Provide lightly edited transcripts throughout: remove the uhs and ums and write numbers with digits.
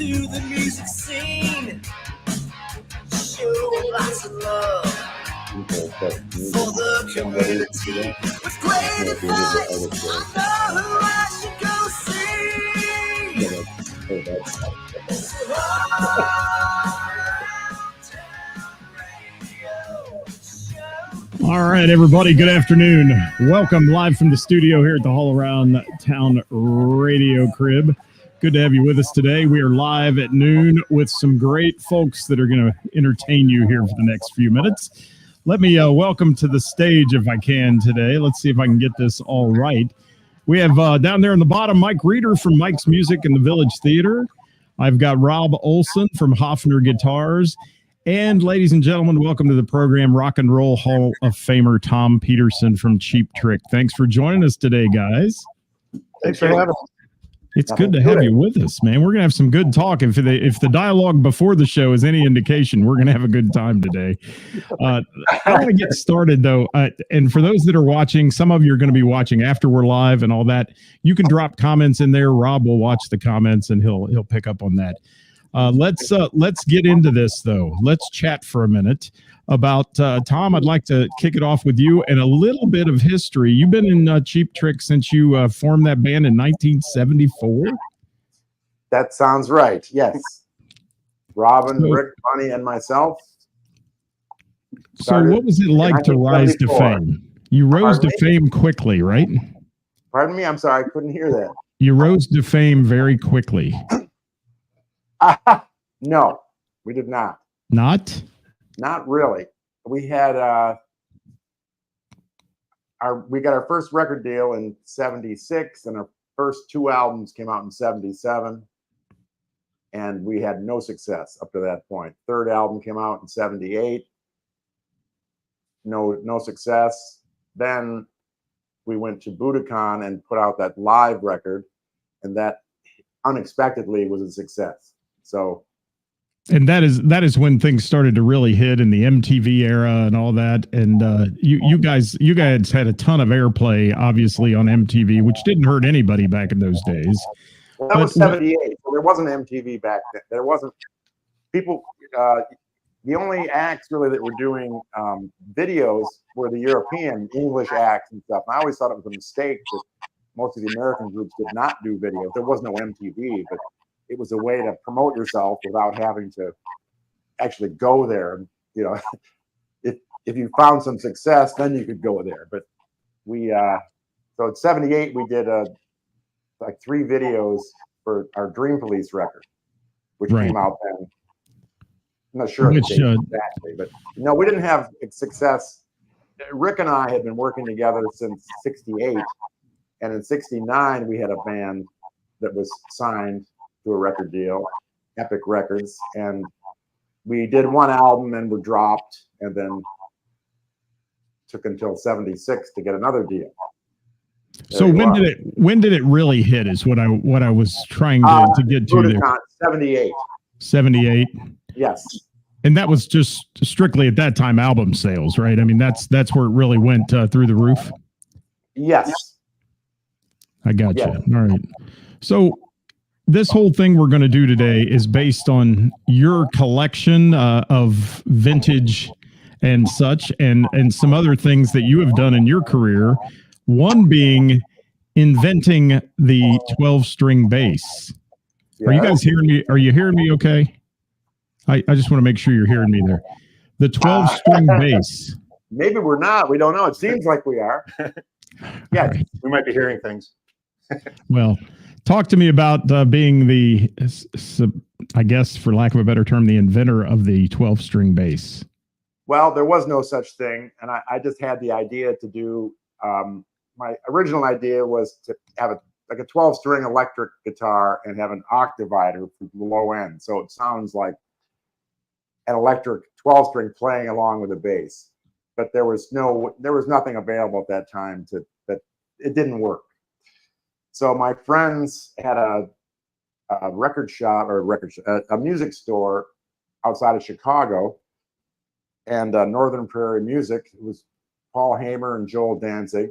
to the music scene. Show lots of love for the community. With great advice, I know who I should go see. All right, everybody, good afternoon. Welcome live from the studio here at the All Around Town Radio Crib. Good to have you with us today. We are live at noon with some great folks that are going to entertain you here for the next few minutes. Let me welcome to the stage, if I can, today. Let's see if I can get this all right. We have down there on the bottom, Mike Reeder from Mike's Music in the Village Theater. I've got Rob Olsen from Hofner Guitars. And ladies and gentlemen, welcome to the program, Rock and Roll Hall of Famer Tom Petersson from Cheap Trick. Thanks for joining us today, guys. Thanks for having us. It's good to have you with us, man. We're going to have some good talk. If the dialogue before the show is any indication, we're going to have a good time today. I want to get started, though. And for those that are watching, some of you are going to be watching after we're live and all that. You can drop comments in there. Rob will watch the comments, and he'll pick up on that. Let's get into this, though. Let's chat for a minute about Tom. I'd like to kick it off with you and a little bit of history. You've been in Cheap Trick since you formed that band in 1974. That sounds right. Yes, Robin, Rick, Bunny, and myself. So, what was it like to rise to fame? You rose to fame quickly, right? Pardon me. I'm sorry, I couldn't hear that. You rose to fame very quickly. No, we did not. Not really. We had we got our first record deal in '76, and our first two albums came out in '77, and we had no success up to that point. Third album came out in '78, no success. Then we went to Budokan and put out that live record, and that unexpectedly was a success. So. And that is when things started to really hit in the MTV era and all that. And you guys had a ton of airplay, obviously, on MTV, which didn't hurt anybody back in those days. Well, that was '78, so there wasn't MTV back then. There wasn't people. The only acts really that were doing videos were the European English acts and stuff. And I always thought it was a mistake that most of the American groups did not do videos. There was no MTV, but it was a way to promote yourself without having to actually go there. You know, if you found some success, then you could go there. But we, so in '78, we did like 3 videos for our Dream Police record, which came out then. I'm not sure exactly, but no, we didn't have success. Rick and I had been working together since '68, and in '69 we had a band that was signed to a record deal, Epic Records, and we did one album and were dropped, and then took until '76 to get another deal. So when did it really hit is what I was trying to get to there. '78. '78. Yes. And that was just strictly at that time album sales, right? I mean, that's where it really went through the roof. Yes. I got you. All right. So this whole thing we're going to do today is based on your collection of vintage and such, and some other things that you have done in your career. One being inventing the 12-string bass. Yeah. Are you guys hearing me? Are you hearing me okay? I just want to make sure you're hearing me there. The 12-string bass. Maybe we're not. We don't know. It seems like we are. Yeah, right. We might be hearing things. Well, talk to me about being the, I guess, for lack of a better term, the inventor of the 12-string bass. Well, there was no such thing, and I just had the idea to do. My original idea was to have like a 12-string electric guitar and have an octavider for the low end, so it sounds like an electric 12-string playing along with a bass. But there was nothing available at that time that it didn't work. So my friends had a record shop a music store outside of Chicago, and Northern Prairie Music. It was Paul Hamer and Joel Danzig,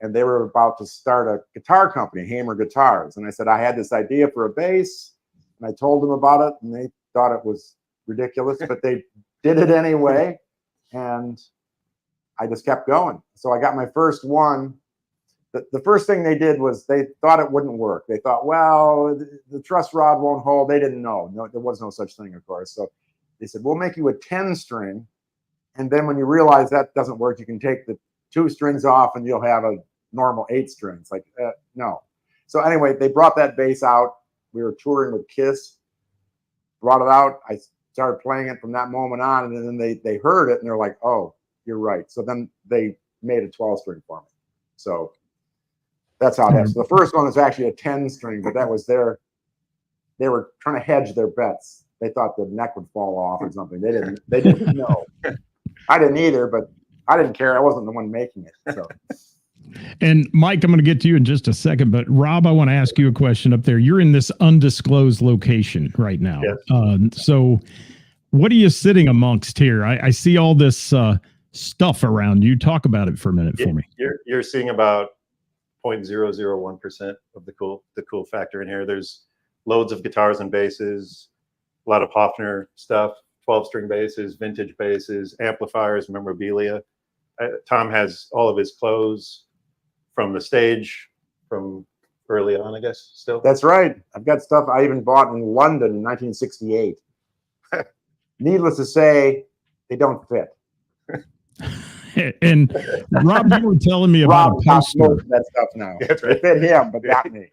and they were about to start a guitar company, Hamer Guitars. And I said I had this idea for a bass, And I told them about it, and they thought it was ridiculous, but they did it anyway. And I just kept going. So I got my first one. The first thing they did was they thought it wouldn't work. They thought, well, the truss rod won't hold. They didn't know. No, there was no such thing, of course. So they said, we'll make you a 10 string. And then when you realize that doesn't work, you can take the 2 strings off and you'll have a normal 8 string. It's like, no. So anyway, they brought that bass out. We were touring with Kiss, brought it out. I started playing it from that moment on. And then they heard it and they're like, oh, you're right. So then they made a 12 string for me. So that's how it is. So the first one was actually a 10 string, but that was they were trying to hedge their bets. They thought the neck would fall off or something. They didn't know. I didn't either, but I didn't care. I wasn't the one making it. So. And Mike, I'm going to get to you in just a second, but Rob, I want to ask you a question up there. You're in this undisclosed location right now. Yes. So what are you sitting amongst here? I see all this stuff around you. Talk about it for a minute for me. You're seeing about 0.001% of the cool factor in here. There's loads of guitars and basses, a lot of Hofner stuff, 12-string basses, vintage basses, amplifiers, memorabilia. Tom has all of his clothes from the stage from early on, I guess, still. That's right. I've got stuff I even bought in London in 1968. Needless to say, they don't fit. And Rob, you were telling me about a poster. Most of that stuff now. That's right. It fit him, but not me.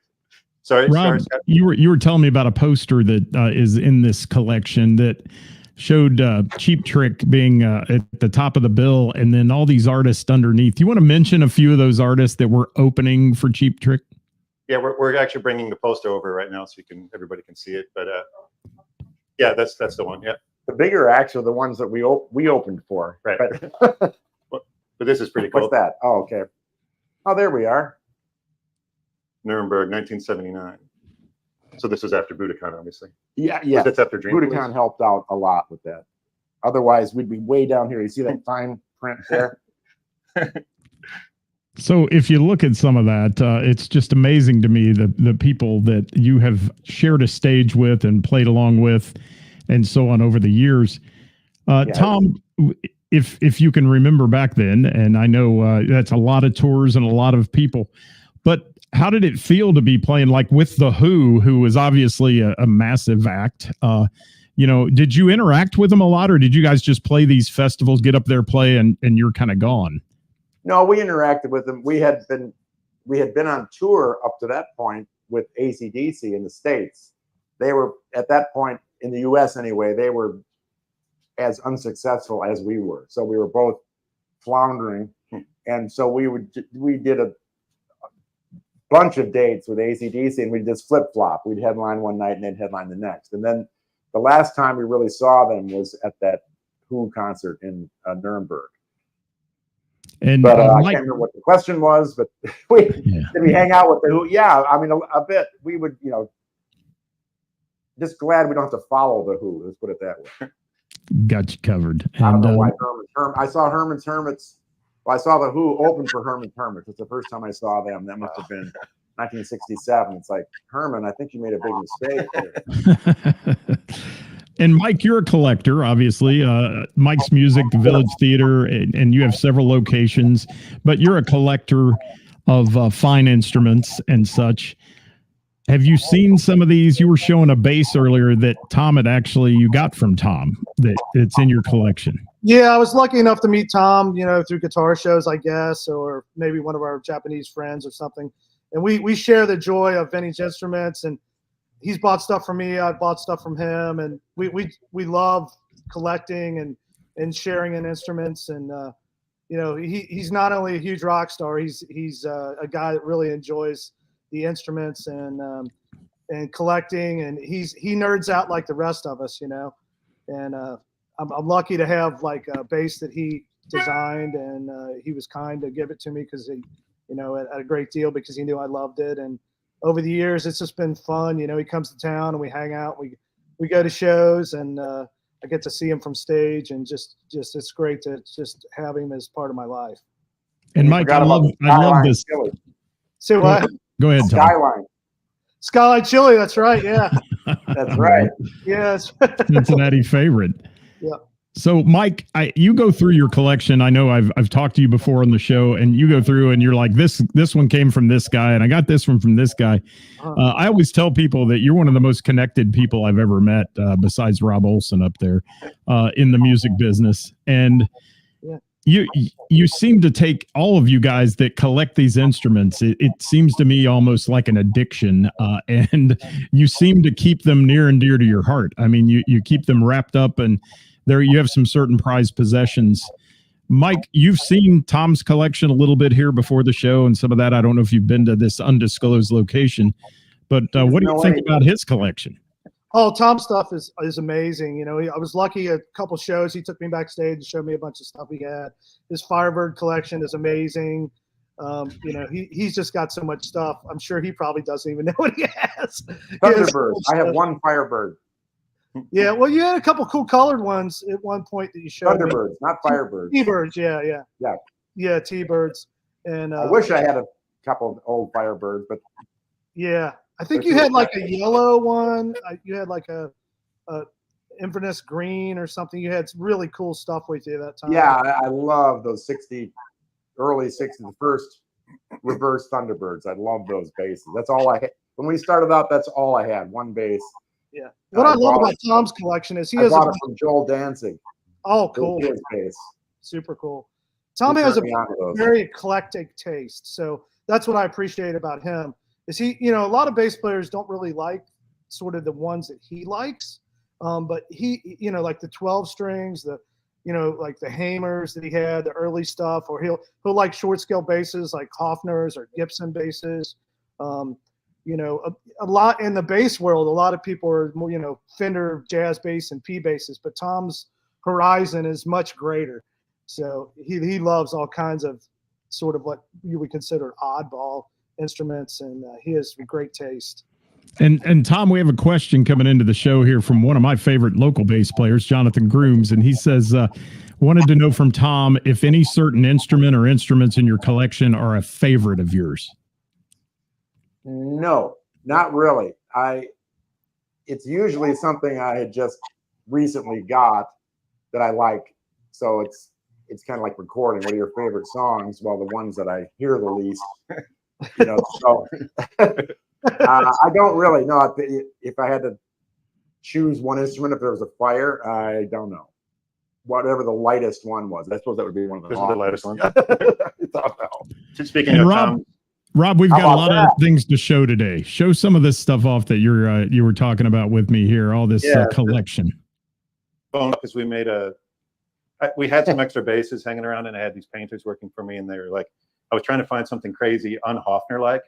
Sorry, Rob, you were telling me about a poster that is in this collection that showed Cheap Trick being at the top of the bill, and then all these artists underneath. You want to mention a few of those artists that were opening for Cheap Trick? Yeah, we're actually bringing the poster over right now, so everybody can see it. But yeah, that's the one. Yeah, the bigger acts are the ones that we opened for. Right. But this is pretty cool. What's that? Oh, okay. Oh, there we are. Nuremberg, 1979. So this was after Budokan, obviously. Yeah. That's after Dream Budokan Police. helped out a lot with that. Otherwise, we'd be way down here. You see that fine print there? So if you look at some of that, it's just amazing to me the people that you have shared a stage with and played along with and so on over the years. Tom, if you can remember back then, and I know that's a lot of tours and a lot of people, but how did it feel to be playing like with The Who was obviously a massive act? Did you interact with them a lot, or did you guys just play these festivals, get up there, play, and you're kind of gone? No, we interacted with them. We had been on tour up to that point with AC/DC in the States. They were at that point in the US anyway. They were as unsuccessful as we were, so we were both floundering, and so we did a bunch of dates with AC/DC, and we'd just flip flop. We'd headline one night and then headline the next, and then the last time we really saw them was at that Who concert in Nuremberg. But I can't remember what the question was, but did we hang out with the Who? Yeah, I mean, a bit. We would, just glad we don't have to follow the Who. Let's put it that way. Got you covered. I don't know why I saw Herman's Hermits. Well, I saw the Who open for Herman's Hermits. It's the first time I saw them. That must have been 1967. It's like, Herman, I think you made a big mistake. And Mike, you're a collector, obviously. Mike's Music, the Village Theater, and you have several locations, but you're a collector of fine instruments and such. Have you seen some of these? You were showing a bass earlier that you got from Tom, that it's in your collection. Yeah, I was lucky enough to meet Tom, through guitar shows, I guess, or maybe one of our Japanese friends or something. And we share the joy of vintage instruments, and he's bought stuff from me. I bought stuff from him, and we love collecting and sharing in instruments. And he's not only a huge rock star, he's a guy that really enjoys the instruments and collecting, and he nerds out like the rest of us, And I'm lucky to have like a bass that he designed, and he was kind to give it to me because he, at a great deal because he knew I loved it. And over the years, it's just been fun. He comes to town and we hang out. We go to shows, and I get to see him from stage, and just it's great to just have him as part of my life. And Mike, I love this. Say what? Go ahead, Tom. Skyline. Skyline Chili. That's right. Yeah. That's right. Yes. Cincinnati favorite. Yeah. So, Mike, you go through your collection. I know I've talked to you before on the show, and you go through and you're like, this one came from this guy, and I got this one from this guy. I always tell people that you're one of the most connected people I've ever met, besides Rob Olsen up there, in the music business. And you seem to take, all of you guys that collect these instruments, it seems to me almost like an addiction, and you seem to keep them near and dear to your heart. I mean, you keep them wrapped up, and there you have some certain prized possessions. Mike, you've seen Tom's collection a little bit here before the show, and some of that, I don't know if you've been to this undisclosed location, but what do you think about his collection? Oh, Tom's stuff is amazing. You know, I was lucky a couple shows. He took me backstage and showed me a bunch of stuff he had. His Firebird collection is amazing. You know, he's just got so much stuff. I'm sure he probably doesn't even know what he has. Thunderbird. I have one Firebird. Yeah, well, you had a couple cool colored ones at one point that you showed. Thunderbirds, not Firebirds. T-birds, yeah, T-birds. And I wish I had a couple of old Firebirds, but yeah, I think you had like a yellow one. You had like a Inverness green or something. You had some really cool stuff with you that time. Yeah, I love those early 60s, the first reverse Thunderbirds. I love those basses. That's all I had. When we started out, that's all I had, one bass. Yeah. What I love about Tom's collection is he has bought it from Joel Danzig. Oh, cool. His bass. Super cool. Tom has a very eclectic taste. So that's what I appreciate about him. Is he, you know, a lot of bass players don't really like sort of the ones that he likes. But he, you know, like the 12 strings, you know, like the Hamers that he had, the early stuff, or he'll like short scale basses like Hofner's or Gibson basses. You know, a lot in the bass world, a lot of people are more, you know, Fender jazz bass and P basses, but Tom's horizon is much greater. So he loves all kinds of sort of what you would consider oddball instruments, and he has great taste. And Tom, we have a question coming into the show here from one of my favorite local bass players, Jonathan Grooms, and he says, wanted to know from Tom if any certain instrument or instruments in your collection are a favorite of yours. No, not really. It's usually something I had just recently got that I like. So it's kind of like recording. What are your favorite songs? Well, the ones that I hear the least, you know. So I don't really know if I had to choose one instrument. If there was a fire, I don't know. Whatever the lightest one was, I suppose that would be one of the lightest ones. Speaking of Tom. Rob, we've got a lot of things to show today. Show some of this stuff off that you were talking about with me here, all this collection. Because we had some extra basses hanging around, and I had these painters working for me, and they were like, I was trying to find something crazy un-Hofner-like,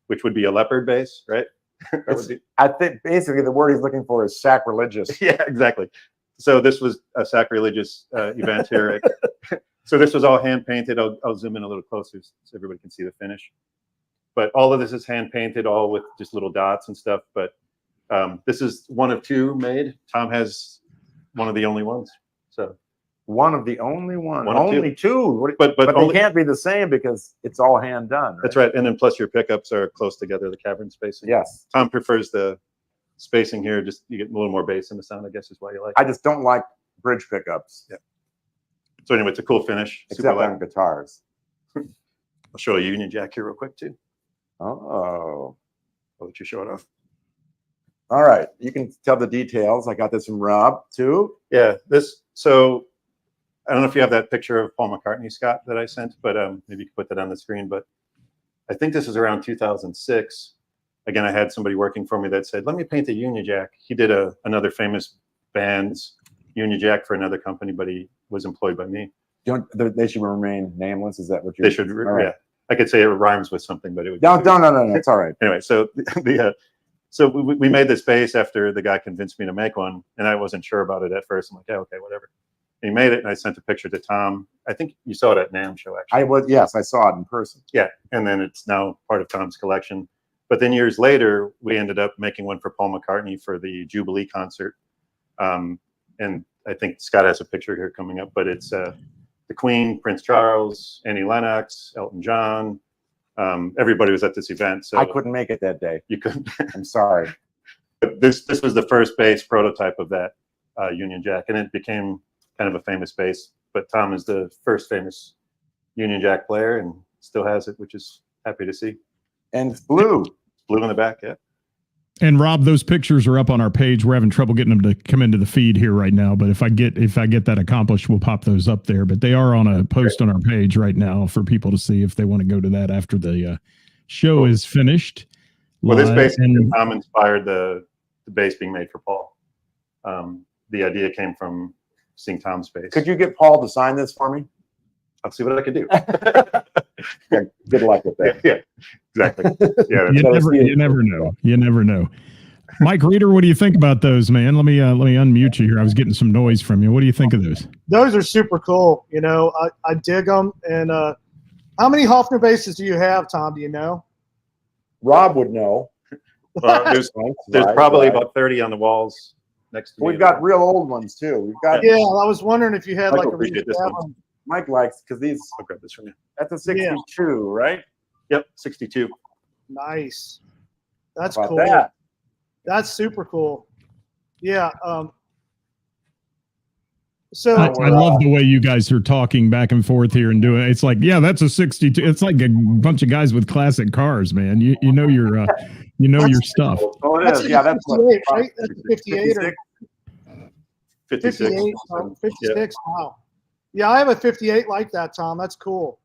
which would be a leopard bass, right? I think basically the word he's looking for is sacrilegious. Yeah, exactly. So this was a sacrilegious event here. So this was all hand painted. I'll zoom in a little closer so everybody can see the finish. But all of this is hand painted, all with just little dots and stuff. But this is one of two made. Tom has one of the only ones. So one of the only ones. Only two. But they can't be the same because it's all hand done. Right? That's right. And then plus your pickups are close together, the cavern spacing. Yes. Tom prefers the spacing here. Just you get a little more bass in the sound, I guess is why you like it. I just don't like bridge pickups. Yeah. So anyway, it's a cool finish. Except on guitars. I'll show a Union Jack here real quick too. Oh. I'll let you show it off. All right. You can tell the details. I got this from Rob too. Yeah. So I don't know if you have that picture of Paul McCartney, Scott, that I sent, but maybe you can put that on the screen. But I think this is around 2006. Again, I had somebody working for me that said, let me paint a Union Jack. He did another famous band's Union Jack for another company, but he was employed by me. They should remain nameless. Is that what they should? Right. Yeah. I could say it rhymes with something, but it would. No. It's all right. Anyway, so so we made this bass after the guy convinced me to make one, and I wasn't sure about it at first. I'm like, yeah, okay, whatever. And he made it, and I sent a picture to Tom. I think you saw it at NAMM show, actually. Yes, I saw it in person. Yeah, and then it's now part of Tom's collection. But then years later, we ended up making one for Paul McCartney for the Jubilee concert. And I think Scott has a picture here coming up, but it's the Queen, Prince Charles, Annie Lennox, Elton John. Everybody was at this event. So I couldn't make it that day. You couldn't? I'm sorry. But this was the first base prototype of that Union Jack, and it became kind of a famous base. But Tom is the first famous Union Jack player, and still has it, which is happy to see. And it's blue. Blue in the back, yeah. And Rob, those pictures are up on our page. We're having trouble getting them to come into the feed here right now, but if I get that accomplished, we'll pop those up there. But they are on a post on our page right now for people to see if they want to go to that after the show is finished. Well, this base Tom inspired the base being made for Paul. The idea came from seeing Tom's base. Could you get Paul to sign this for me? I'll see what I can do. Yeah, good luck with that. Yeah, exactly. Yeah, you never know. You never know. Mike Reeder, what do you think about those, man? Let me unmute you here. I was getting some noise from you. What do you think of those? Those are super cool. You know, I dig them. And how many Hofner bases do you have, Tom? Do you know? Rob would know. There's probably about 30 on the walls next to me. We've got real old ones too. We've got. Yeah, I was wondering if you had Michael, like a appreciate this one. Mike likes because these. I'll grab this from you. That's a 62, right? Yep, 62. Nice. That's How about cool. that? That's super cool. Yeah. So I love the way you guys are talking back and forth here and doing it. It's like, yeah, that's a 62. It's like a bunch of guys with classic cars, man. You know your your stuff. Oh, it that's is. Yeah, that's 58, right? That's 58 or 56. 58, 56. Wow. Yeah, I have a 58 like that, Tom. That's cool.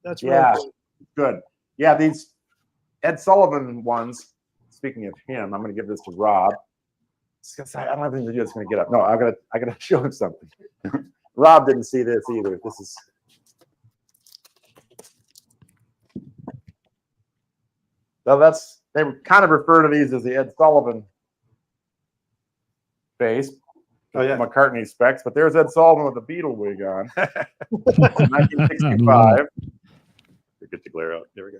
That's really cool. Good. Yeah, these Ed Sullivan ones. Speaking of him, I'm going to give this to Rob. I don't have anything to do. It's going to get up. No, I gotta show him something. Rob didn't see this either. This is. So they kind of refer to these as the Ed Sullivan base. Oh yeah, McCartney specs, but there's Ed Sullivan with the Beatle wig on. 1965. Get the glare out. There we go.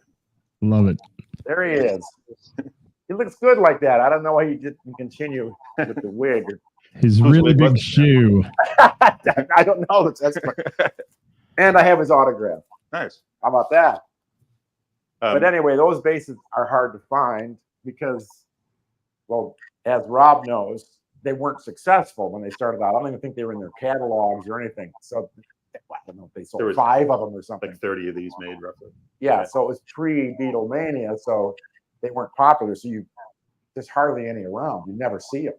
Love it. There he is. He looks good like that. I don't know why he didn't continue with the wig. His really big shoe. I don't know. And I have his autograph. Nice. How about that? But anyway, those bases are hard to find because, well, as Rob knows, they weren't successful when they started out. I don't even think they were in their catalogs or anything. So I don't know if they sold 5 of them or something. Like 30 of these made roughly. Yeah, so it was pre-Beatlemania, so they weren't popular. So there's hardly any around. You never see them.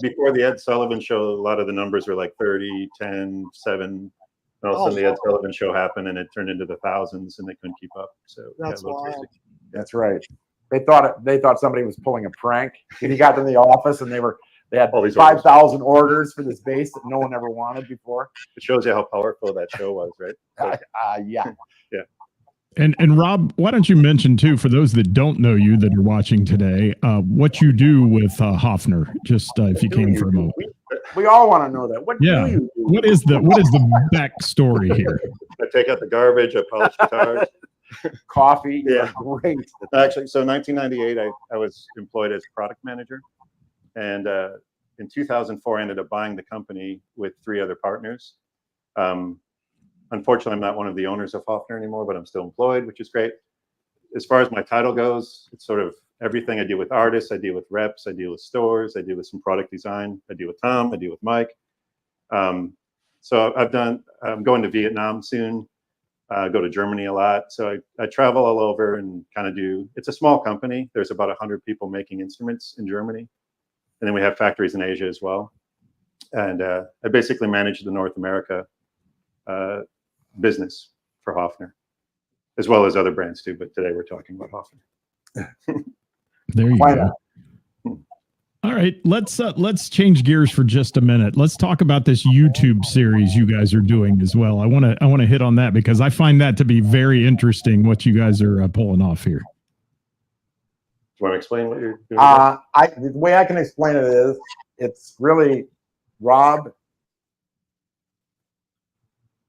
Before the Ed Sullivan show, a lot of the numbers were like 30, 10, 7. And all of a sudden the Ed Sullivan show happened and it turned into the thousands and they couldn't keep up. So that's wild. That's right. They thought somebody was pulling a prank. And he got in the office and they had all these 5,000 orders for this base that no one ever wanted before. It shows you how powerful that show was, right? Yeah. Yeah. And Rob, why don't you mention too, for those that don't know you that are watching today, what you do with Hofner? Just if you can for a moment. We all want to know that. What do you do? What is the backstory here? I take out the garbage. I polish guitars. Coffee. Yeah, great. Actually, so 1998, I was employed as product manager, and in 2004, I ended up buying the company with 3 other partners. Unfortunately, I'm not one of the owners of Hofner anymore, but I'm still employed, which is great. As far as my title goes, it's sort of everything. I deal with artists, I deal with reps, I deal with stores, I deal with some product design, I deal with Tom, I deal with Mike. So I'm going to Vietnam soon, go to Germany a lot. So I travel all over and kind of it's a small company. There's about 100 people making instruments in Germany. And then we have factories in Asia as well. And I basically manage the North America business for Hofner, as well as other brands too. But today we're talking about Hofner. There you go. All right, let's change gears for just a minute. Let's talk about this YouTube series you guys are doing as well. I want to hit on that because I find that to be very interesting. What you guys are pulling off here. Do you want to explain what you're doing? The way I can explain it is, it's really Rob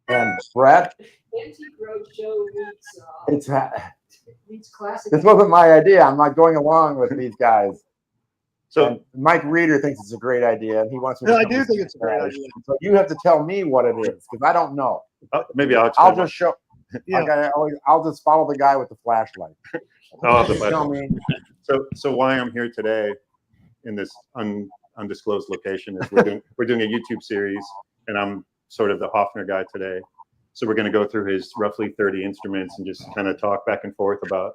and Brett. It's classic. This wasn't my idea. I'm not going along with these guys. So Mike Reeder thinks it's a great idea, and he wants me to. I do think it's a great idea. So you have to tell me what it is because I don't know. Maybe I'll just show. Yeah. I'll just follow the guy with the flashlight. Tell me. So why I'm here today in this undisclosed location is we're doing a YouTube series, and I'm sort of the Hofner guy today. So we're going to go through his roughly 30 instruments and just kind of talk back and forth about,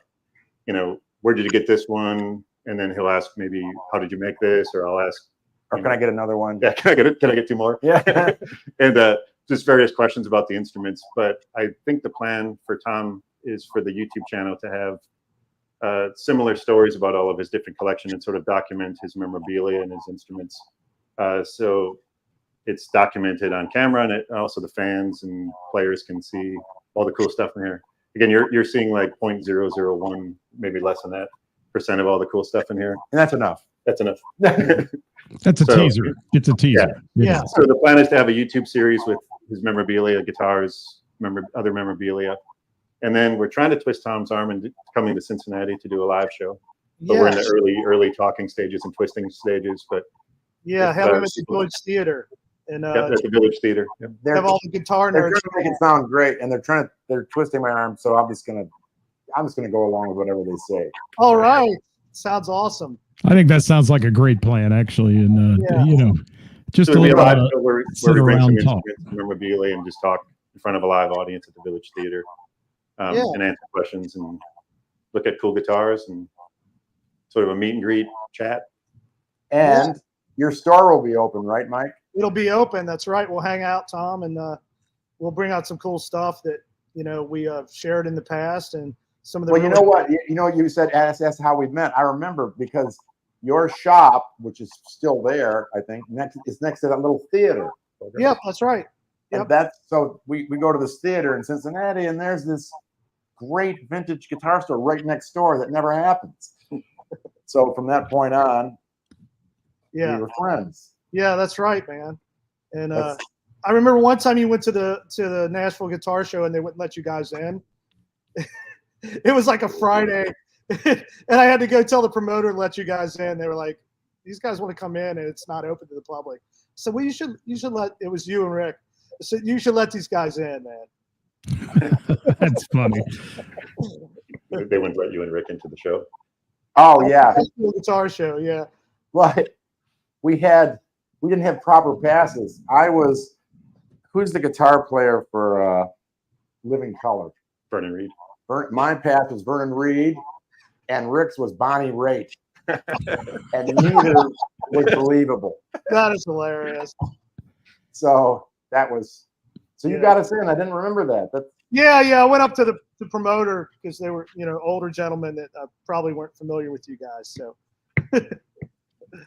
where did you get this one? And then he'll ask maybe, how did you make this? Or I'll ask, or can I get another one? Yeah, can I get it? Can I get two more? Yeah. And just various questions about the instruments. But I think the plan for Tom is for the YouTube channel to have similar stories about all of his different collection and sort of document his memorabilia and his instruments. So it's documented on camera, and also the fans and players can see all the cool stuff in here. Again, you're seeing like 0.001, maybe less than that, % of all the cool stuff in here. And that's enough. That's enough. That's a teaser. It's a teaser. Yeah. So the plan is to have a YouTube series with his memorabilia, guitars, other memorabilia. And then we're trying to twist Tom's arm and coming to Cincinnati to do a live show. But we're in the early talking stages and twisting stages. But yeah, have him at the Village Theater. And at the Village Theater. Yep. Have all the guitar They're nerds. trying to make it sound great, and they're twisting my arm, so I'm just gonna go along with whatever they say. All right, sounds awesome. I think that sounds like a great plan, actually. And just So a little live show where we bring some around talk. instruments and memorabilia and just talk in front of a live audience at the Village Theater, and answer questions and look at cool guitars and sort of a meet and greet chat. And your store will be open, right, Mike? It'll be open. That's right. We'll hang out, Tom, and we'll bring out some cool stuff that we have shared in the past, and some of the. Well, you know what? You said ask how we met. I remember because your shop, which is still there, I think, is next to that little theater. Yep, that's right. Yep. And so we go to this theater in Cincinnati, and there's this great vintage guitar store right next door that never happens. So from that point on, we were friends. Yeah, that's right, man. And I remember one time you went to the Nashville Guitar Show and they wouldn't let you guys in. It was like a Friday, and I had to go tell the promoter to let you guys in. They were like, "These guys want to come in, and it's not open to the public." So you should let. It was you and Rick. So you should let these guys in, man. That's funny. They wouldn't let you and Rick into the show. Oh yeah, Nashville Guitar Show. Yeah. Well, we didn't have proper passes. Who's the guitar player for Living Color? Vernon Reed. My pass was Vernon Reed, and Rick's was Bonnie Raitt. And neither was believable. That is hilarious. So you got us in. I didn't remember that. Yeah. I went up to the promoter because they were, older gentlemen that probably weren't familiar with you guys. So.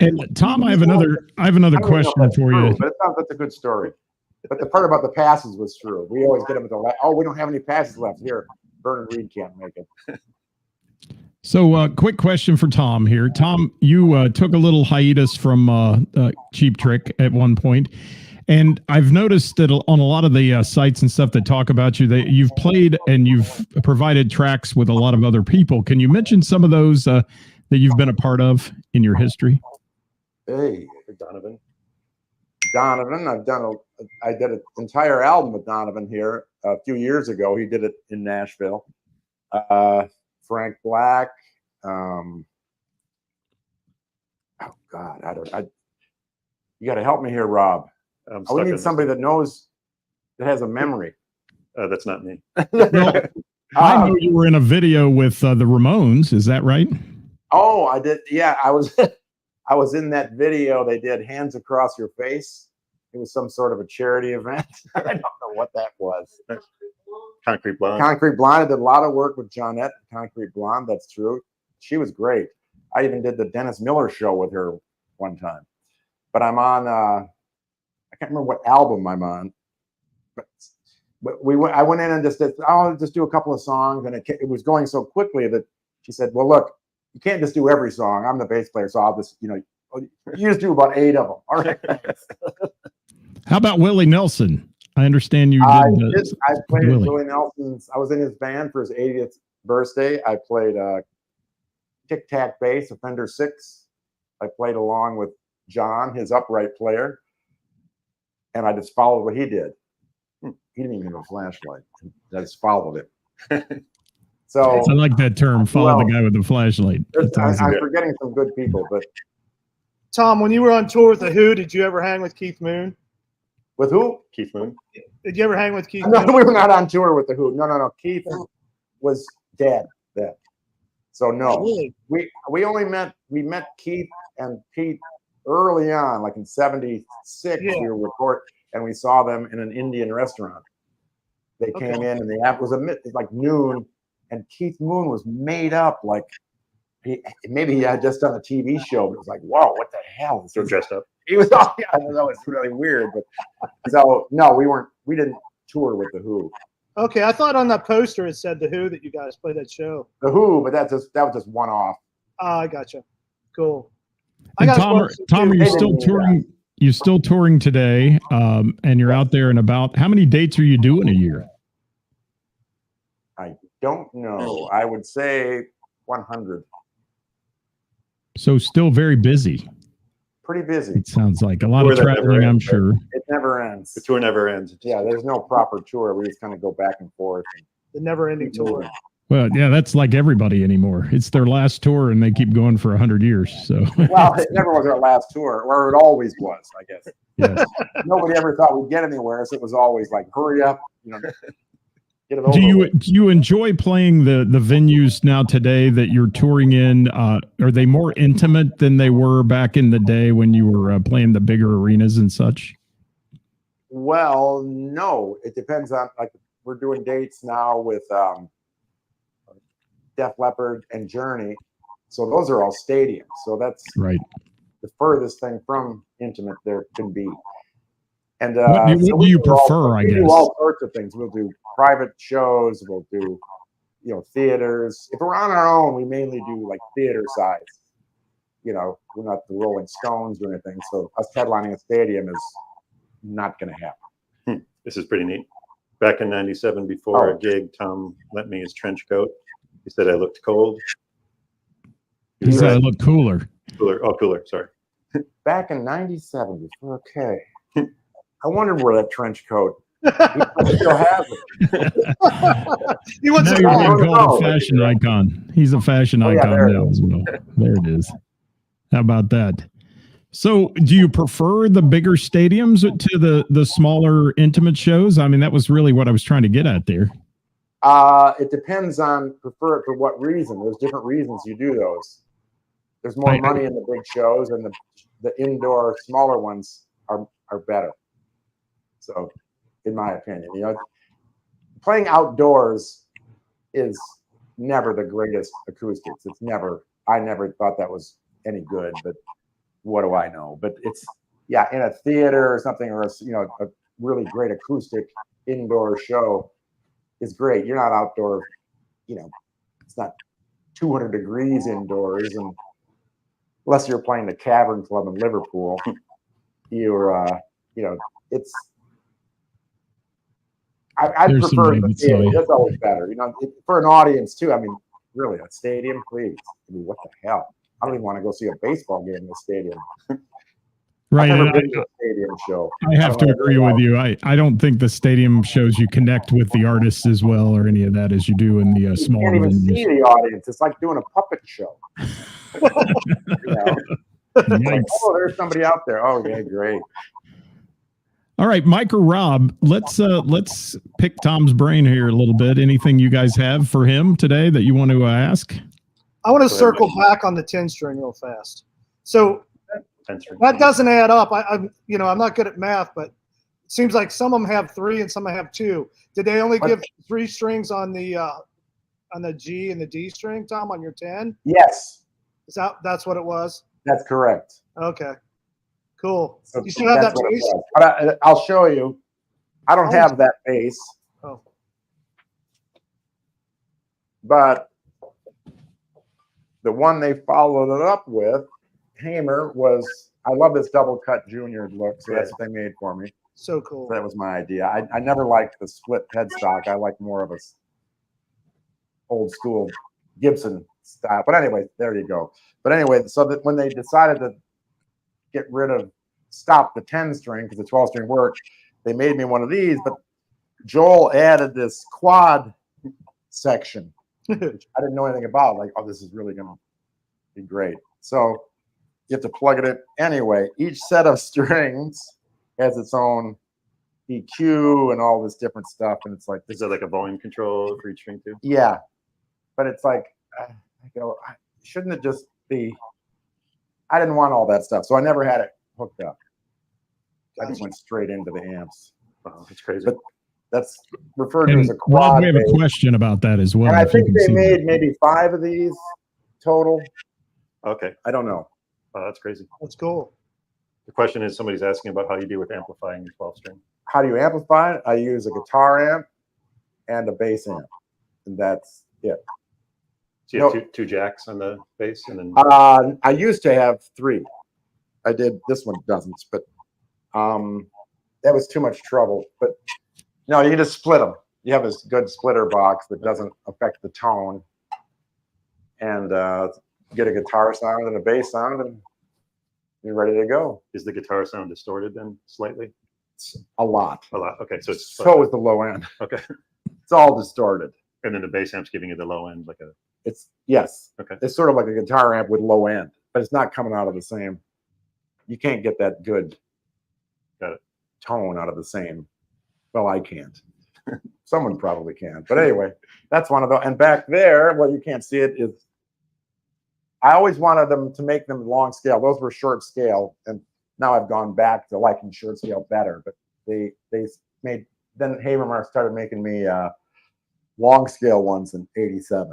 And Tom, I have another question for you. But that's a good story. But the part about the passes was true. We always get them at the we don't have any passes left here. Vernon Reed can't make it. So, quick question for Tom here. Tom, you took a little hiatus from Cheap Trick at one point, and I've noticed that on a lot of the sites and stuff that talk about you, that you've played and you've provided tracks with a lot of other people. Can you mention some of those that you've been a part of in your history? Hey, Donovan. I did an entire album with Donovan here a few years ago. He did it in Nashville. Frank Black. Oh God, you got to help me here, Rob. We need somebody that has a memory. That's not me. Well, I know you were in a video with the Ramones. Is that right? Oh, I did. Yeah, I was in that video. They did Hands Across Your Face. It was some sort of a charity event. I don't know what that was. Concrete Blonde. Concrete Blonde. I did a lot of work with Johnette. Concrete Blonde. That's true. She was great. I even did the Dennis Miller show with her one time. But I'm on. I can't remember what album I'm on. But I went in and just did. I'll just do a couple of songs, and it was going so quickly that she said, "Well, look, you can't just do every song. I'm the bass player, so I'll just, you just do about 8 of them." All right. How about Willie Nelson? I understand you did. I played Willie Nelson's. I was in his band for his 80th birthday. I played Tic Tac bass, a Fender 6. I played along with John, his upright player, and I just followed what he did. He didn't even have a flashlight. I just followed it. So I like that term. Follow the guy with the flashlight. I'm forgetting some good people, but Tom, when you were on tour with the Who, did you ever hang with Keith Moon? with who? Keith Moon. Did you ever hang with Keith No, Moon? we were not on tour with the Who. No. Keith was dead then. So no, Really? we only met Keith and Pete early on, like in '76. Yeah. We were recording, and we saw them in an Indian restaurant. They came in, and the app was like noon, and Keith Moon was made up like maybe he had just done a TV show, but it was like, whoa, what the hell? So dressed up. He was all, yeah, I know it's really weird, but so no, we didn't tour with the Who. Okay, I thought on that poster it said the Who that you guys played that show. The Who, but that was just one off. I gotcha. Cool. And Tom, are you still touring? You still touring today? And you're out there and about. How many dates are you doing a year? I don't know. I would say 100. So still very busy. Pretty busy. It sounds like a lot of traveling, I'm sure. It never ends. The tour never ends. Yeah, there's no proper tour. We just kind of go back and forth. The never-ending tour. Well, yeah, that's like everybody anymore. It's their last tour, and they keep going for 100 years. So, well, it never was our last tour, or it always was, I guess. yes. Nobody ever thought we'd get anywhere, so it was always like, hurry up, get it over. Do you enjoy playing the venues now today that you're touring in? Are they more intimate than they were back in the day when you were playing the bigger arenas and such? Well, no. It depends on, like, we're doing dates now with Def Leppard and Journey. So those are all stadiums. So that's right. The furthest thing from intimate there can be. And what do you prefer, I guess? We do all sorts of things. We'll do private shows. We'll do, theaters. If we're on our own, we mainly do like theater size. We're not the Rolling Stones or anything. So us headlining a stadium is not going to happen. This is pretty neat. Back in '97, before a gig, Tom lent me his trench coat. He said I looked cold. He said I looked cooler. Cooler. Sorry. Back in '97. Okay. I wondered where that trench coat. He still has it. He wants now to you're being called a fashion icon. He's a fashion icon now as well. There it is. How about that? So, do you prefer the bigger stadiums to the smaller, intimate shows? I mean, that was really what I was trying to get at there. It depends on prefer it for what reason. There's different reasons you do those. There's more money in the big shows, and the indoor smaller ones are better. So, in my opinion, playing outdoors is never the greatest acoustics. I never thought that was any good, but what do I know? But it's, in a theater or something, or a really great acoustic indoor show is great. You're not outdoor, it's not 200 degrees indoors, and unless you're playing the Cavern Club in Liverpool, it's. I prefer the theater. That's always better. For an audience too. I mean, really, a stadium, please. I mean, what the hell? I don't even want to go see a baseball game in the stadium. Right. I've never been to a stadium show. I have to agree with you. I don't think the stadium shows you connect with the artists as well or any of that as you do in the small. You can't even see the audience. It's like doing a puppet show. Like, oh, there's somebody out there. Oh, yeah, great. All right, Mike or Rob, let's pick Tom's brain here a little bit. Anything you guys have for him today that you want to ask? I want to circle back on the 10-string real fast. So that doesn't add up. I'm not good at math, but it seems like some of them have 3 and some have 2. Did they only give 3 strings on the G and the D string, Tom, on your 10? Yes. That's what it was? That's correct. Okay. Cool. So you still have that bass? But I'll show you. I don't have that bass. Oh. But the one they followed it up with, Hamer, was, I love this double cut junior look, so that's what they made for me. So cool. So that was my idea. I never liked the split headstock. I like more of a old school Gibson style. But anyway, there you go. But anyway, so that when they decided to stop the 10-string because the 12-string worked, they made me one of these, but Joel added this quad section. which I didn't know anything about. Like, oh, this is really going to be great. So you have to plug it in. Anyway, each set of strings has its own EQ and all this different stuff. And it's like, Is there like a volume control for each string too? yeah. But it's like, I go, shouldn't it just be? I didn't want all that stuff. So I never had it hooked up. I just went straight into the amps. Wow, that's crazy. But that's referred to as a And quad. Rob, we have a bass. question about that as well. And I if you think can they see made that. maybe 5 of these total. Okay. I don't know. Oh, that's crazy. That's cool. The question is, somebody's asking about how you do with amplifying your 12 string. How do you amplify it? I use a guitar amp and a bass amp, and that's it. So you have two jacks on the bass, and then I used to have 3. I did. This one doesn't, but that was too much trouble. But no, you can just split them. You have a good splitter box that doesn't affect the tone, and get a guitar sound and a bass sound, and you're ready to go. is the guitar sound distorted then slightly? A lot. A lot. Okay, so it's So is the low end. okay, It's all distorted. and then the bass amp's giving you the low end, like a It's yes. Okay. It's sort of like a guitar amp with low end, but it's not coming out of the same. You can't get that good Got it. tone out of the same. Well, I can't. Someone probably can. But anyway, that's one of the. And back there, well, you can't see it. Is I always wanted them to make them long scale. Those were short scale, and now I've gone back to liking short scale better. But they made then Habermas started making me long scale ones in '87.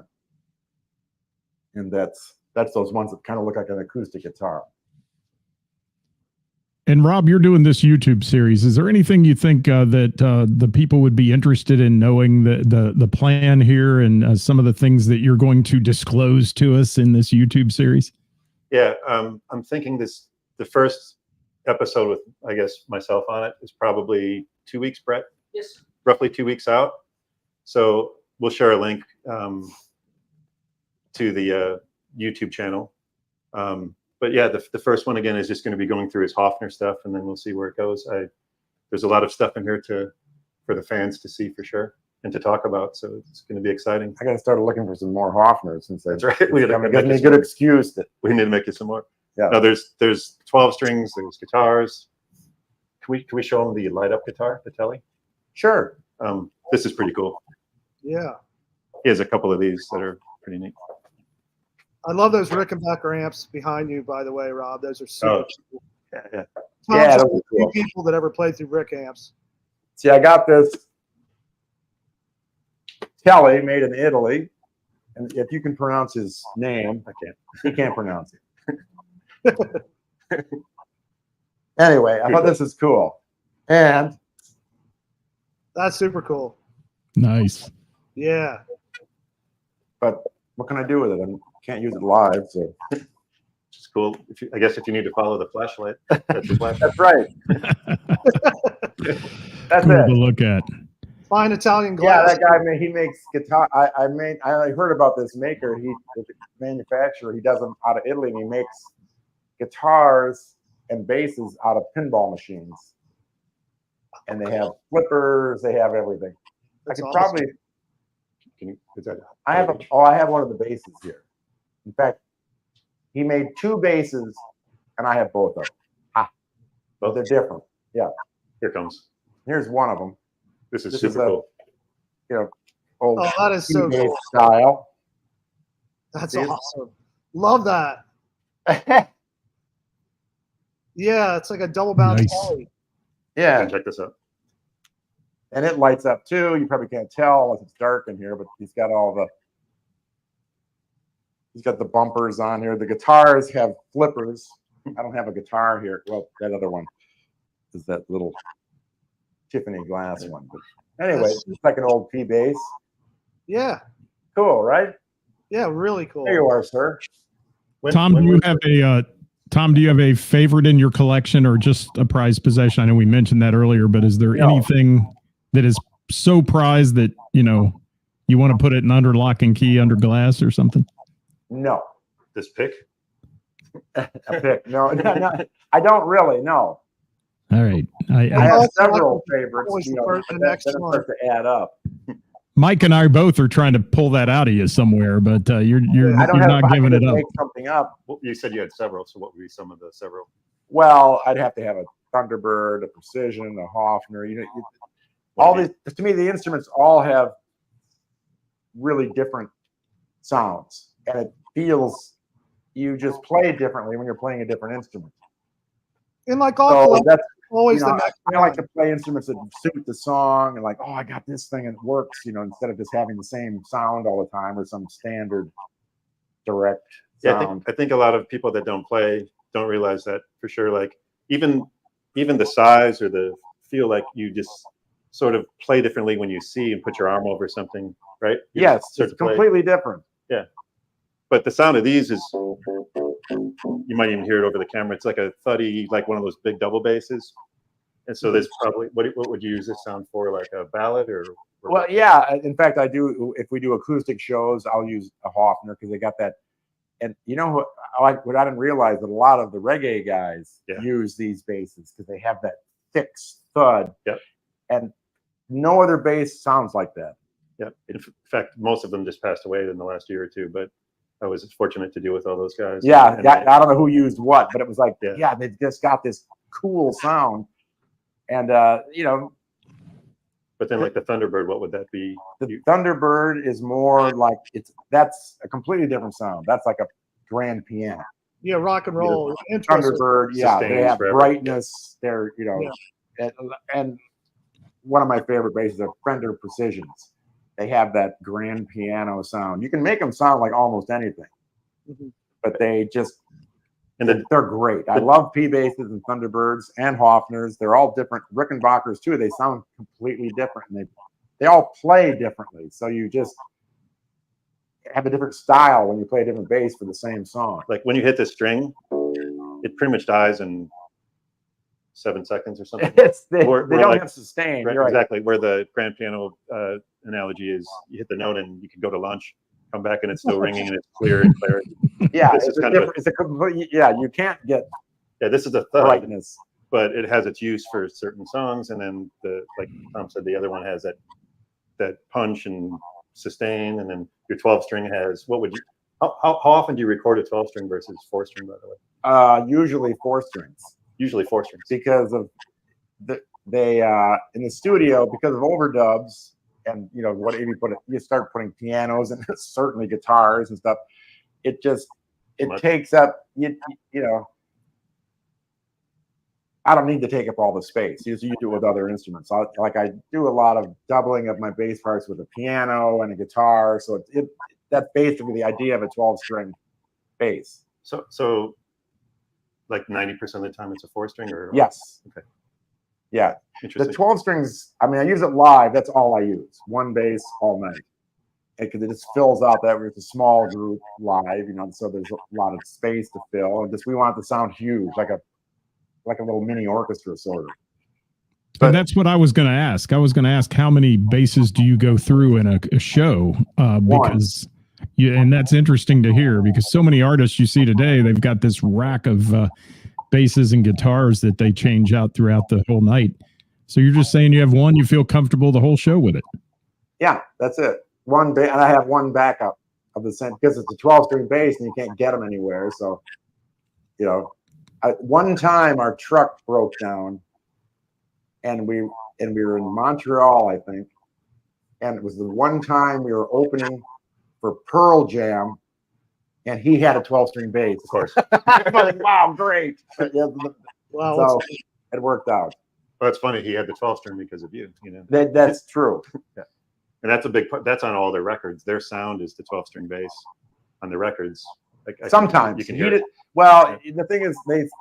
And that's those ones that kind of look like an acoustic guitar. And Rob, you're doing this YouTube series. Is there anything you think that the people would be interested in knowing the plan here and some of the things that you're going to disclose to us in this YouTube series? Yeah, I'm thinking the first episode with, I guess, myself on it is probably 2 weeks, Brett. Yes. Roughly 2 weeks out. So we'll share a link to the YouTube channel. But yeah, the first one again is just going to be going through his Hofner stuff, and then we'll see where it goes. There's a lot of stuff in here for the fans to see for sure and to talk about. So it's going to be exciting. I got to start looking for some more Hofner since That's right. We gives me a good excuse that We need to make it some more. Yeah. No, there's 12 strings. There's guitars. Can we show them the light up guitar, the Telly? sure. This is pretty cool. Yeah. He has a couple of these that are pretty neat. I love those Rickenbacker amps behind you, by the way, Rob. Those are super cool. Yeah. Tom's Yeah, one those of are the few cool. people that ever played through Rick amps. See, I got this Telly made in Italy, and if you can pronounce his name, I can't. he can't pronounce it. Anyway, I thought this is cool, and That's super cool. Nice. Yeah. but what can I do with it? I can't use it live, so It's cool. I guess if you need to follow the flashlight, that's the flash. that's right. That's Cool it. to look at. Fine Italian Yeah, glass. that guy, he makes guitar. I heard about this maker. He's a manufacturer. He does them out of Italy, and he makes guitars and basses out of pinball machines. And they have flippers. They have everything. That's I could awesome. probably. Can you, is that, I have one of the basses here. In fact, he made 2 basses, and I have both of them. But they're different. Here comes. Here's one of them. This is This super is a- cool. Old Oh, that is so bass cool. style. That's See it? awesome. Love that. Yeah, it's like a double bounce Nice. Telly. Yeah, Check this out. and it lights up too. You probably can't tell if it's dark in here, but he's got the bumpers on here. The guitars have flippers. I don't have a guitar here. Well, that other one is that little Tiffany glass one. But anyway, That's- it's like an old P bass. Yeah. Cool, right? Yeah, really cool. There you are, sir. Tom, do you have a favorite in your collection or just a prized possession? I know we mentioned that earlier, but is there No. anything that is so prized that, you want to put it in under lock and key under glass or something? No, This pick. a pick. No, I don't really. No, All right. I have also, several I favorites. always You know, prefer the but next then it one. starts to add up. Mike and I both are trying to pull that out of you somewhere, but you're not giving it up. Make something up. Well, you said you had several, so what would be some of the several? Well, I'd have to have a Thunderbird, a Precision, a Hofner. All these. To me, the instruments all have really different sounds, and it feels you just play differently when you're playing a different instrument. And like So that's always the next I like to play instruments that suit the song, and like, oh, I got this thing and it works, instead of just having the same sound all the time or some standard direct sound. I think a lot of people that don't play don't realize that for sure. Like even the size or the feel, like you just sort of play differently when you see and put your arm over something, right? Yes, it's completely different. Yeah. But the sound of these is, you might even hear it over the camera. It's like a thuddy, like one of those big double basses. And so there's probably, what would you use this sound for? Like a ballad or well, yeah. In fact, I do. If we do acoustic shows, I'll use a Hofner because they got that. And what I didn't realize that a lot of the reggae guys use these basses because they have that thick thud. Yep. And no other bass sounds like that. Yeah. In fact, most of them just passed away in the last year or two, but I was fortunate to deal with all those guys. Yeah. I don't know who used what, but it was like, they've just got this cool sound. And, but then like the Thunderbird, what would that be? The Thunderbird is more like that's a completely different sound. That's like a grand piano. Yeah, rock and roll. Thunderbird, they have brightness. They're, and one of my favorite basses are Fender Precisions. They have that grand piano sound. You can make them sound like almost anything, but they just, they're great. I love P basses and Thunderbirds and Hofners. They're all different. Rickenbackers too. They sound completely different, and they all play differently. So you just have a different style when you play a different bass for the same song. Like when you hit the string, it pretty much dies in 7 seconds or something. They don't have sustain. Right, exactly. Where the grand piano analogy is, you hit the note and you can go to lunch, come back and it's still ringing and it's clear and clear. Yeah, it's a complete. Yeah, you can't get. Yeah, this is a thud, brightness, but it has its use for certain songs, and then like Tom said, the other one has that punch and sustain, and then your 12-string has. What would you? How often do you record a 12-string versus 4-string, by the way? Usually 4 strings. Usually 4 strings because of they in the studio, because of overdubs and what if you start putting pianos and certainly guitars and stuff, it takes up I don't need to take up all the space. You do it with other instruments. I do a lot of doubling of my bass parts with a piano and a guitar, so that's basically the idea of a 12-string bass. So like 90% of the time it's a 4-string, or? Yes. Okay. Yeah. Interesting. The 12 strings, I use it live. That's all I use. One bass all night. Because it just fills out that with a small group live, so there's a lot of space to fill. And we want it to sound huge, like a little mini orchestra sort of. But that's what I was going to ask. I was going to ask, how many basses do you go through in a show? Because and that's interesting to hear, because so many artists you see today, they've got this rack of basses and guitars that they change out throughout the whole night. So you're just saying you have one, you feel comfortable the whole show with it. Yeah, that's it. And I have one backup of the same, because it's a 12-string bass and you can't get them anywhere. So, one time our truck broke down, and we were in Montreal, I think, and it was the one time we were opening for Pearl Jam, and he had a 12-string bass. Of course. I'm like, wow, great. Wow, so it worked out. Well, that's funny. He had the 12-string because of you. That's true. Yeah. And that's a big part. That's on all their records. Their sound is the 12-string bass on the records. Sometimes you can hear it. Well, the thing is,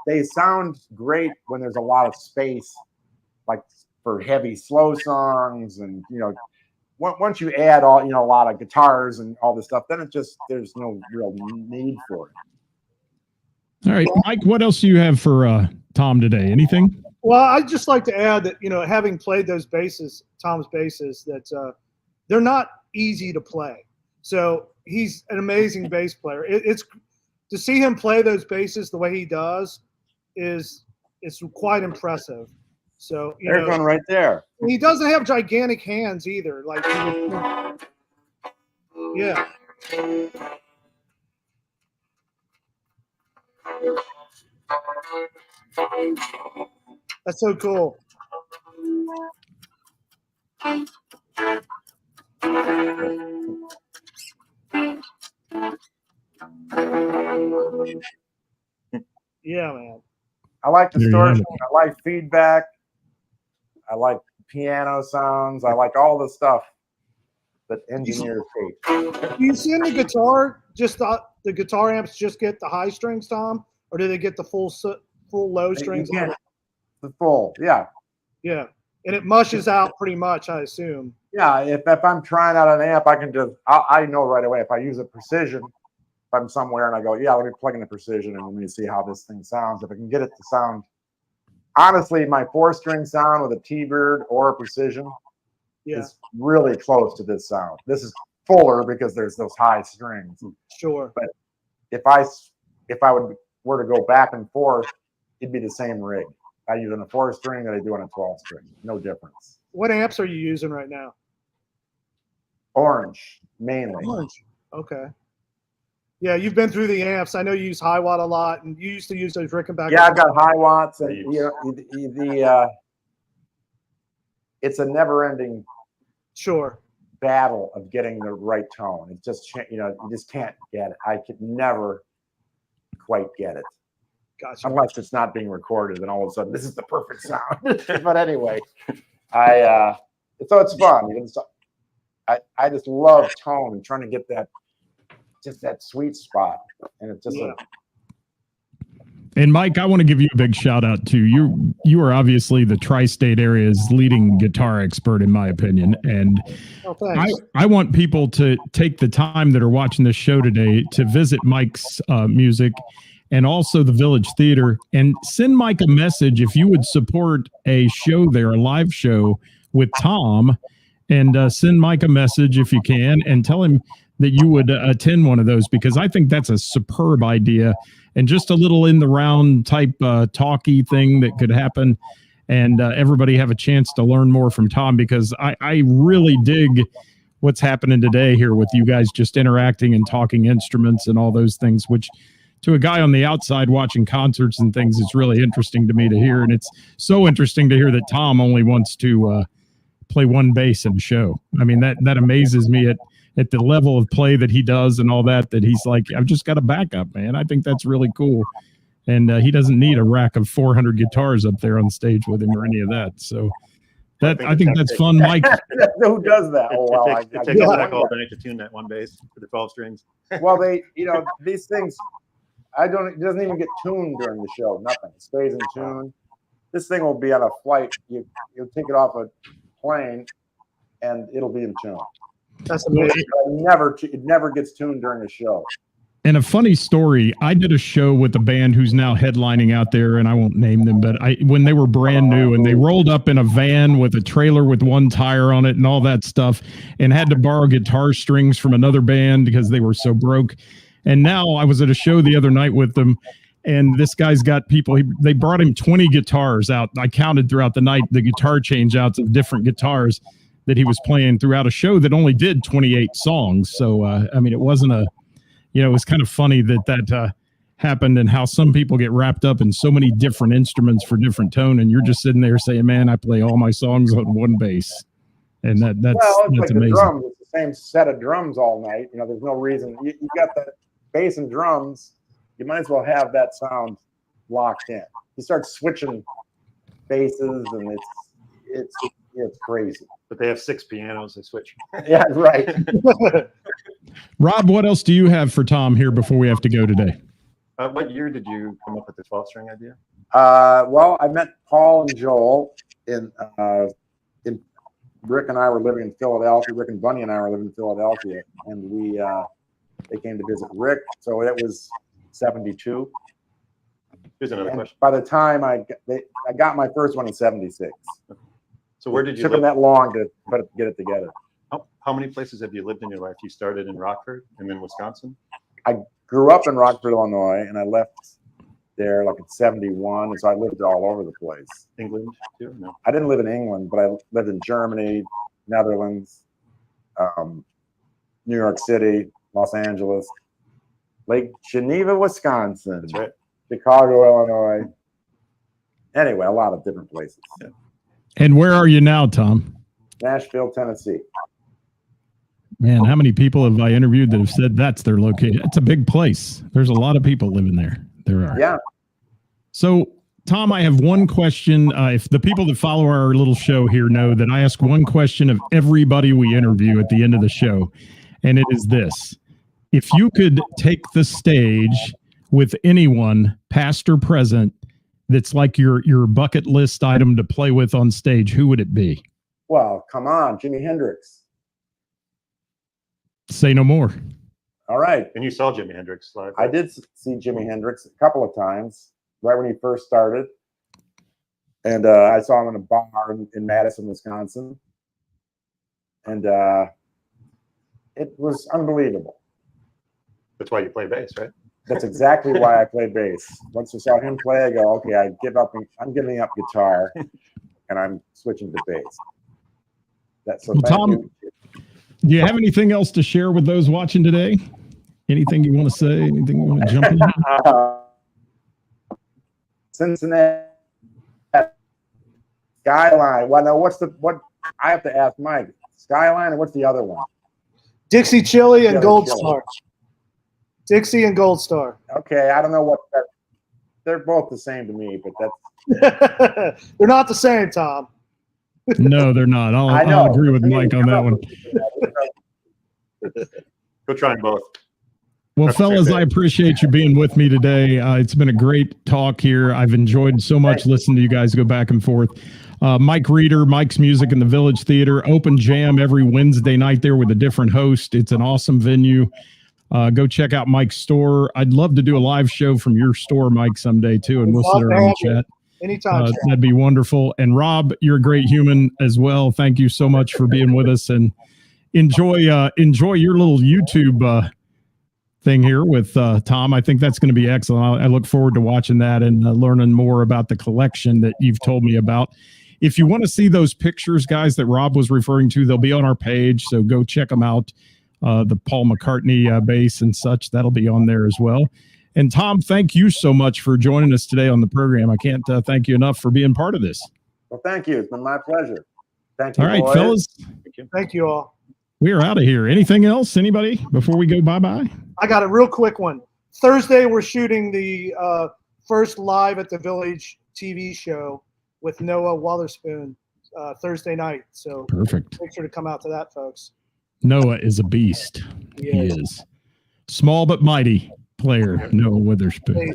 they sound great when there's a lot of space, like for heavy, slow songs, and once you add all a lot of guitars and all this stuff, then there's no real need for it. All right, Mike, what else do you have for Tom today? Anything? Well, I'd just like to add that having played those basses, Tom's basses, that they're not easy to play. So he's an amazing bass player. It's to see him play those basses the way he does it's quite impressive. So There's one right there. he doesn't have gigantic hands either. Like, yeah. That's so cool. Yeah, man. I like There you distortion. have I like feedback. I like piano sounds. I like all the stuff that engineers hate. Do you send the guitar just the guitar amps just get the high strings, Tom, or do they get the full low strings? You can't- The full, yeah. Yeah, and it mushes out pretty much, I assume. Yeah, if I'm trying out an amp, I can just, I know right away if I use a precision, if I'm somewhere and I go, yeah, let me plug in the precision and let me see how this thing sounds. If I can get it to sound, honestly, my 4-string sound with a T-Bird or a precision is really close to this sound. This is fuller because there's those high strings. Sure. But if I were to go back and forth, it'd be the same rig. I use on a 4-string that I do on a 12-string. No difference. What amps are you using right now? Orange, mainly. Orange. Okay. Yeah, you've been through the amps. I know you use high watt a lot, and you used to use those Rickenbacker. Yeah, I've got high watts, and it's a never-ending Sure. battle of getting the right tone. It's just you just can't get it. I could never quite get it. Gotcha. Unless it's not being recorded, and all of a sudden this is the perfect sound. But anyway, so it's fun. I just love tone and trying to get that sweet spot, and it's just And Mike, I want to give you a big shout out too. You are obviously the tri-state area's leading guitar expert, in my opinion. And I want people to take the time that are watching this show today to visit Mike's music and also the Village Theater, and send Mike a message if you would support a show there, a live show with Tom, and send Mike a message if you can and tell him that you would attend one of those, because I think that's a superb idea and just a little in the round type talky thing that could happen, and everybody have a chance to learn more from Tom, because I really dig what's happening today here with you guys just interacting and talking instruments and all those things, which to a guy on the outside watching concerts and things, it's really interesting to me to hear. And it's so interesting to hear that Tom only wants to play one bass in a show. I mean, that amazes me at the level of play that he does and all that he's like, I've just got a backup, man. I think that's really cool. And he doesn't need a rack of 400 guitars up there on stage with him or any of that. So I think that's fun, Mike. Who does that? Oh, well, it takes a back all night to tune that one bass for the 12 strings. Well, these things, it doesn't even get tuned during the show. Nothing. It stays in tune. This thing will be on a flight. You'll take it off a plane, and it'll be in tune. That's amazing. It never gets tuned during the show. And a funny story, I did a show with a band who's now headlining out there, and I won't name them, but when they were brand new and they rolled up in a van with a trailer with one tire on it and all that stuff, and had to borrow guitar strings from another band because they were so broke. And now I was at a show the other night with them, and this guy's got people, they brought him 20 guitars out. I counted throughout the night the guitar change outs of different guitars that he was playing throughout a show that only did 28 songs. So, I mean, it wasn't it was kind of funny that happened, and how some people get wrapped up in so many different instruments for different tone. And you're just sitting there saying, man, I play all my songs on one bass. And that's like amazing. The drums, it's the same set of drums all night. There's no reason. You got the bass and drums, you might as well have that sound locked in. You start switching basses, and it's crazy. But they have 6 pianos. They switch. Yeah, right. Rob, what else do you have for Tom here before we have to go today? What year did you come up with the 12-string idea? Well, I met Paul and Joel in Rick and I were living in Philadelphia. Rick and Bunny and I were living in Philadelphia, and they came to visit Rick. So it was 72. Here's another question. By the time I got my first one in 76. So where did you took live? them that long to get it together? How many places have you lived in your life? You started in Rockford and then Wisconsin? I grew up in Rockford, Illinois, and I left there like in 71. And so I lived all over the place. England too? No. I didn't live in England, but I lived in Germany, Netherlands, New York City, Los Angeles, Lake Geneva, Wisconsin, That's right. Chicago, Illinois. Anyway, a lot of different places. Yeah. And where are you now, Tom? Nashville, Tennessee. Man, how many people have I interviewed that have said that's their location? It's a big place. There's a lot of people living there. There are. Yeah. So, Tom, I have one question. If the people that follow our little show here know that I ask one question of everybody we interview at the end of the show, and it is this. If you could take the stage with anyone, past or present, that's like your bucket list item to play with on stage, who would it be? Well, come on, Jimi Hendrix. Say no more. All right. And you saw Jimi Hendrix live? I did see Jimi Hendrix a couple of times, right when he first started. And I saw him in a bar in Madison, Wisconsin. And it was unbelievable. That's why you play bass, right? That's exactly why I play bass. Once I saw him play, I go, okay, I'm giving up guitar, and I'm switching to bass. That's so. Well, thank Tom, you. do you have anything else to share with those watching today? Anything you want to say? Anything you want to jump in? Cincinnati Skyline. Well, no, what? I have to ask Mike. Skyline, and what's the other one? Dixie Chili and Yeah, Gold Chili. Star. Dixie and Gold Star. Okay, I don't know what that. They're both the same to me, but that's. They're not the same, Tom. No, they're not. I'll agree with Mike on that one. Go try them both. Well, That's fellas, fair. I appreciate you being with me today. It's been a great talk here. I've enjoyed so much listening to you guys go back and forth. Mike Reeder, Mike's Music in the Village Theater, open jam every Wednesday night there with a different host. It's an awesome venue. Go check out Mike's store. I'd love to do a live show from your store, Mike, someday too, and we'll sit around and chat. Anytime. That'd be wonderful. And Rob, you're a great human as well. Thank you so much for being with us, and enjoy your little YouTube thing here with Tom. I think that's going to be excellent. I look forward to watching that and learning more about the collection that you've told me about. If you want to see those pictures, guys, that Rob was referring to, they'll be on our page, so go check them out. The Paul McCartney bass and such, that'll be on there as well. And Tom, thank you so much for joining us today on the program. I can't thank you enough for being part of this. Well, thank you. It's been my pleasure. Thank you. All right, boys. fellas, Thank you all. we are out of here. Anything else? Anybody before we go bye-bye? I got a real quick one. Thursday, we're shooting the first Live at the Village TV show with Noah Wotherspoon Thursday night. So Perfect. make sure to come out to that, folks. Noah is a beast. He is. Small but mighty player, Noah Witherspoon.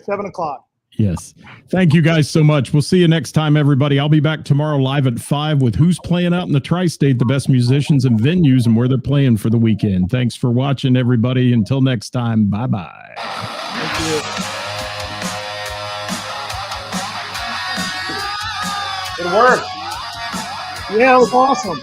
7 o'clock. Yes. Thank you guys so much. We'll see you next time, everybody. I'll be back tomorrow live at 5 with who's playing out in the tri-state, the best musicians and venues, and where they're playing for the weekend. Thanks for watching, everybody. Until next time, bye-bye. Thank you. It worked. Yeah, it was awesome.